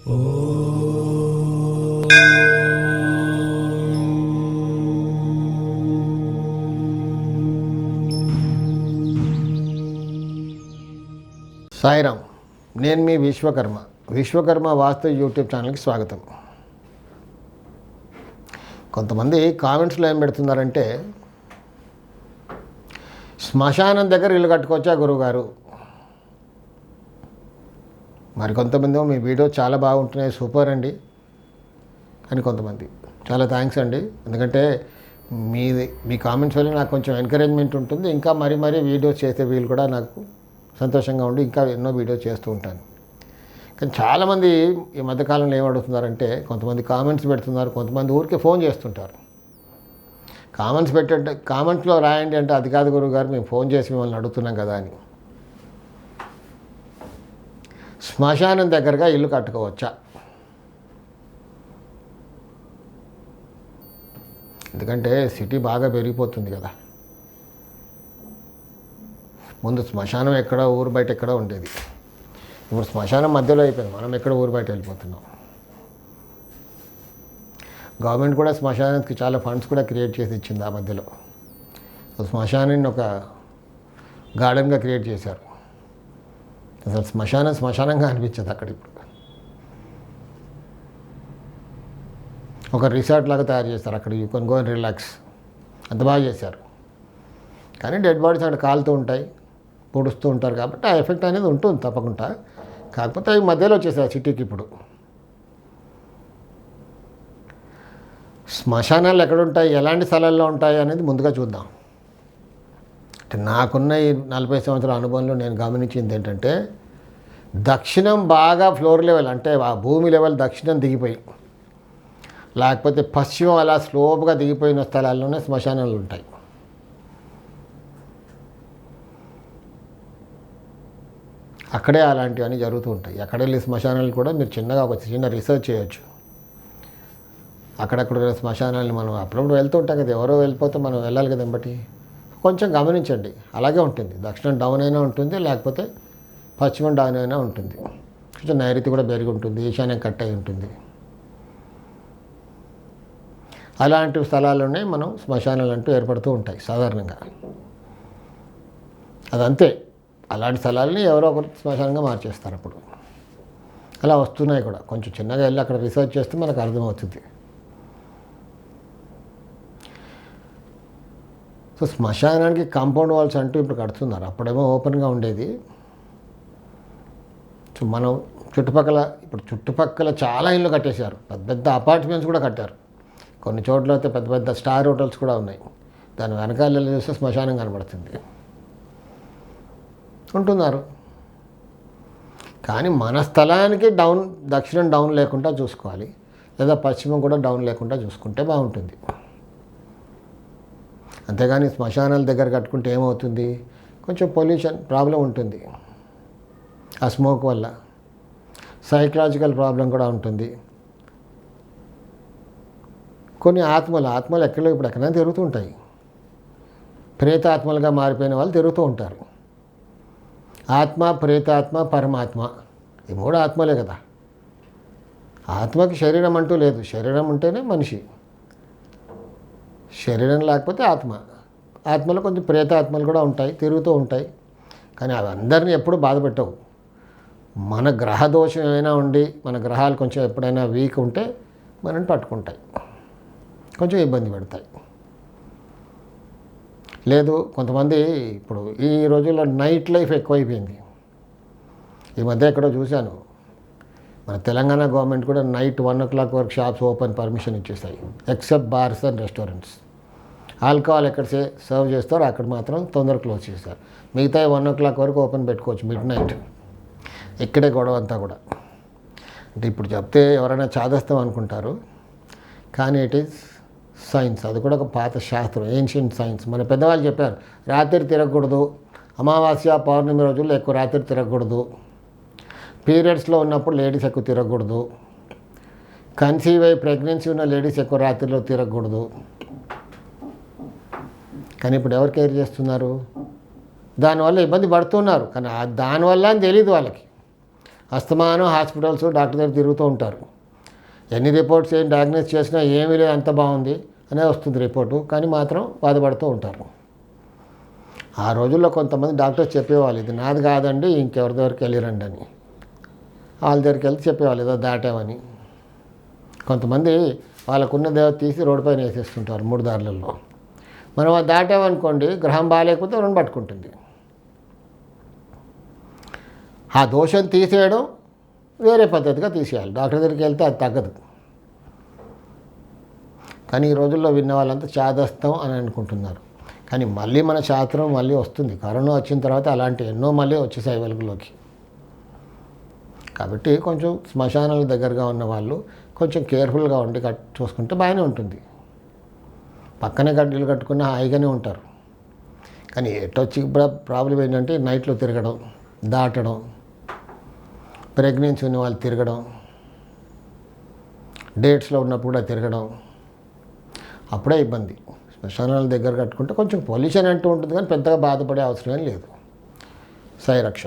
సాయిరామ్, నేను మీ విశ్వకర్మ వాస్తు యూట్యూబ్ ఛానల్కి స్వాగతం. కొంతమంది కామెంట్స్లో ఏం పెడుతున్నారంటే, శ్మశానం దగ్గర ఇల్లు కట్టుకోవచ్చా గురువుగారు? మరి కొంతమంది మీ వీడియో చాలా బాగుంటున్నాయి, సూపర్ అండి అని కొంతమంది. చాలా థ్యాంక్స్ అండి, ఎందుకంటే మీ కామెంట్స్ వల్ల నాకు కొంచెం ఎంకరేజ్మెంట్ ఉంటుంది. ఇంకా మరీ వీడియోస్ చేసే వీళ్ళు కూడా నాకు సంతోషంగా ఉండి ఇంకా ఎన్నో వీడియోస్ చేస్తూ ఉంటాను. కానీ చాలామంది ఈ మధ్యకాలంలో ఏం అడుగుతున్నారంటే, కొంతమంది కామెంట్స్ పెడుతున్నారు, కొంతమంది ఊరికే ఫోన్ చేస్తుంటారు. కామెంట్స్లో రాయండి అంటే, అది కాదు గురువుగారు, మేము ఫోన్ చేసి మిమ్మల్ని అడుగుతున్నాం కదా అని. శ్మశానం దగ్గరగా ఇల్లు కట్టుకోవచ్చా? ఎందుకంటే సిటీ బాగా పెరిగిపోతుంది కదా. ముందు శ్మశానం ఎక్కడ, ఊరు బయట ఎక్కడ ఉండేది. ఇప్పుడు శ్మశానం మధ్యలో అయిపోయింది, మనం ఎక్కడ ఊరు బయట వెళ్ళిపోతున్నాం. గవర్నమెంట్ కూడా శ్మశానానికి చాలా ఫండ్స్ కూడా క్రియేట్ చేసి ఇచ్చింది ఆ మధ్యలో. శ్మశానాన్ని ఒక గార్డెన్గా క్రియేట్ చేశారు. అసలు శ్మశానంగా అనిపించదు అక్కడ. ఇప్పుడు ఒక రిసార్ట్ లాగా తయారు చేస్తారు అక్కడ. You can go and relax, అంత బాగా చేశారు. కానీ డెడ్ బాడీస్ అక్కడ కాలుతూ ఉంటాయి, పొడుస్తూ ఉంటారు, కాబట్టి ఆ ఎఫెక్ట్ అనేది ఉంటుంది తప్పకుండా. కాకపోతే అవి మధ్యలో వచ్చేసాయి సిటీకి. ఇప్పుడు శ్మశానాలు ఎక్కడుంటాయి, ఎలాంటి స్థలాల్లో ఉంటాయి అనేది ముందుగా చూద్దాం. అంటే నాకున్న ఈ 40 సంవత్సరాల అనుభవంలో నేను గమనించింది ఏంటంటే, దక్షిణం బాగా ఫ్లోర్ లెవెల్, అంటే ఆ భూమి లెవెల్ దక్షిణం దిగిపోయి, లేకపోతే పశ్చిమం అలా స్లోప్గా దిగిపోయిన స్థలాల్లోనే శ్మశానాలు ఉంటాయి. అక్కడే అలాంటివన్నీ జరుగుతూ ఉంటాయి. అక్కడ వెళ్ళి శ్మశానాలు కూడా మీరు చిన్నగా ఒక చిన్న రీసెర్చ్ చేయొచ్చు. అక్కడక్కడ శ్మశానాలను మనం అప్పుడప్పుడు వెళ్తూ ఉంటాం కదా, ఎవరో వెళ్ళిపోతే మనం వెళ్ళాలి కదా బట్టి కొంచెం గమనించండి. అలాగే ఉంటుంది, దక్షిణం డౌన్ అయినా ఉంటుంది, లేకపోతే పశ్చిమం డౌన్ అయినా ఉంటుంది. కొంచెం నైరుతి కూడా పెరిగి ఉంటుంది, ఈశాన్యం కట్ అయి ఉంటుంది. అలాంటి స్థలాల్లోనే మనం శ్మశానాలు అంటూ ఏర్పడుతూ ఉంటాయి సాధారణంగా. అదంతే, అలాంటి స్థలాలని ఎవరో ఒకరు శ్మశానంగా మార్చేస్తారు. అప్పుడు అలా వస్తున్నాయి కూడా. కొంచెం చిన్నగా వెళ్ళి అక్కడ రీసెర్చ్ చేస్తే మనకు అర్థమవుతుంది. సో శ్మశానానికి కాంపౌండ్ వాల్స్ అంటూ ఇప్పుడు కడుతున్నారు. అప్పుడేమో ఓపెన్గా ఉండేది. సో మనం చుట్టుపక్కల చాలా ఇళ్ళు కట్టేశారు. పెద్ద అపార్ట్మెంట్స్ కూడా కట్టారు. కొన్ని చోట్ల అయితే పెద్ద స్టార్ హోటల్స్ కూడా ఉన్నాయి. దాని వెనకాల చూస్తే శ్మశానం కనబడుతుంది ఉంటున్నారు. కానీ మన స్థలానికి దక్షిణం డౌన్ లేకుండా చూసుకోవాలి, లేదా పశ్చిమం కూడా డౌన్ లేకుండా చూసుకుంటే బాగుంటుంది. అంతేగాని శ్మశానాల దగ్గర కట్టుకుంటే ఏమవుతుంది, కొంచెం పొల్యూషన్ ప్రాబ్లం ఉంటుంది. ఆ స్మోక్ వల్ల సైకలాజికల్ ప్రాబ్లం కూడా ఉంటుంది. కొన్ని ఆత్మలు ఎక్కడైనా తిరుగుతూ ఉంటాయి. ప్రేతాత్మలుగా మారిపోయిన వాళ్ళు తిరుగుతూ ఉంటారు. ఆత్మ, ప్రేతాత్మ, పరమాత్మ, ఈ 3 ఆత్మలే కదా. ఆత్మకి శరీరం అంటూ లేదు. శరీరం ఉంటేనే మనిషి, శరీరం లేకపోతే ఆత్మలో కొంచెం ప్రేతాత్మలు కూడా ఉంటాయి, తిరుగుతూ ఉంటాయి. కానీ అవి అందరినీ ఎప్పుడు బాధ పెట్టవు. మన గ్రహ దోషం ఏమైనా ఉండి, మన గ్రహాలు కొంచెం ఎప్పుడైనా వీక్ ఉంటే మనని పట్టుకుంటాయి, కొంచెం ఇబ్బంది పెడతాయి. లేదు, కొంతమంది ఇప్పుడు ఈ రోజుల్లో నైట్ లైఫ్ ఎక్కువైపోయింది. ఈ మధ్య ఎక్కడో చూశాను, మన తెలంగాణ గవర్నమెంట్ కూడా నైట్ 1 o'clock వరకు షాప్స్ ఓపెన్ పర్మిషన్ ఇచ్చేస్తాయి, except bars and restaurants. Alcohol ఎక్కడ సర్వ్ చేస్తారో అక్కడ మాత్రం తొందరగా క్లోజ్ చేస్తారు. మిగతా 1 o'clock వరకు ఓపెన్ పెట్టుకోవచ్చు, మిడ్ నైట్. ఇక్కడే గొడవ అంతా కూడా. అంటే ఇప్పుడు చెప్తే ఎవరైనా చాదస్తాం అనుకుంటారు, కానీ ఇట్ ఈజ్ సైన్స్. అది కూడా ఒక పాత శాస్త్రం, ఏన్షియంట్ సైన్స్. మన పెద్దవాళ్ళు చెప్పారు, రాత్రి తిరగకూడదు, అమావాస్య పౌర్ణమి రోజుల్లో ఎక్కువ రాత్రి తిరగకూడదు, పీరియడ్స్లో ఉన్నప్పుడు లేడీస్ ఎక్కువ తిరగకూడదు, కన్సీవ్ అయి ప్రెగ్నెన్సీ ఉన్న లేడీస్ ఎక్కువ రాత్రిలో తిరగకూడదు. కానీ ఇప్పుడు ఎవరు కేర్ చేస్తున్నారు? దానివల్ల ఇబ్బంది పడుతున్నారు, కానీ దానివల్ల అని తెలియదు వాళ్ళకి. అస్తమానం హాస్పిటల్స్ డాక్టర్ దగ్గర తిరుగుతూ ఉంటారు. ఎన్ని రిపోర్ట్స్ ఏం డయాగ్నోస్ చేసినా ఏమీ లేదు, అంత బాగుంది అనే వస్తుంది రిపోర్టు, కానీ మాత్రం బాధపడుతూ ఉంటారు. ఆ రోజుల్లో కొంతమంది డాక్టర్స్ చెప్పేవాళ్ళు, ఇది నాది కాదండి ఇంకెవరి దగ్గరికి వెళ్ళిరండి అని. వాళ్ళ దగ్గరికి వెళ్తే చెప్పేవాళ్ళు ఏదో దాటామని. కొంతమంది వాళ్ళకున్న దేవత తీసి రోడ్డు పైన వేసేస్తుంటారు 3 దారులలో. మనం అది దాటామనుకోండి, గ్రహం బాగాలేకపోతే రెండు పట్టుకుంటుంది. ఆ దోషం తీసేయడం వేరే పద్ధతిగా తీసేయాలి. డాక్టర్ దగ్గరికి వెళ్తే అది తగ్గదు. కానీ ఈ రోజుల్లో విన్న వాళ్ళంతా చాదస్తం అని అనుకుంటున్నారు. కానీ మళ్ళీ మన శాస్త్రం మళ్ళీ వస్తుంది. కరోనా వచ్చిన తర్వాత అలాంటి ఎన్నో మళ్ళీ వచ్చేసాయి వెలుగులోకి. కాబట్టి కొంచెం శ్మశానాల దగ్గరగా ఉన్న వాళ్ళు కొంచెం కేర్ఫుల్గా ఉండి చూసుకుంటే బాగానే ఉంటుంది. పక్కనే ఇల్లు కట్టుకున్న హాయిగానే ఉంటారు. కానీ ఎటొచ్చి ఇప్పుడు ప్రాబ్లం ఏంటంటే నైట్లో తిరగడం, దాటడం, ప్రెగ్నెన్సీ ఉన్న వాళ్ళు తిరగడం, డేట్స్లో ఉన్నప్పుడు కూడా తిరగడం, అప్పుడే ఇబ్బంది. శ్మశానాల దగ్గర కట్టుకుంటే కొంచెం పొల్యూషన్ అంటూ ఉంటుంది, కానీ పెద్దగా బాధపడే అవసరం ఏం లేదు. సాయి రక్ష.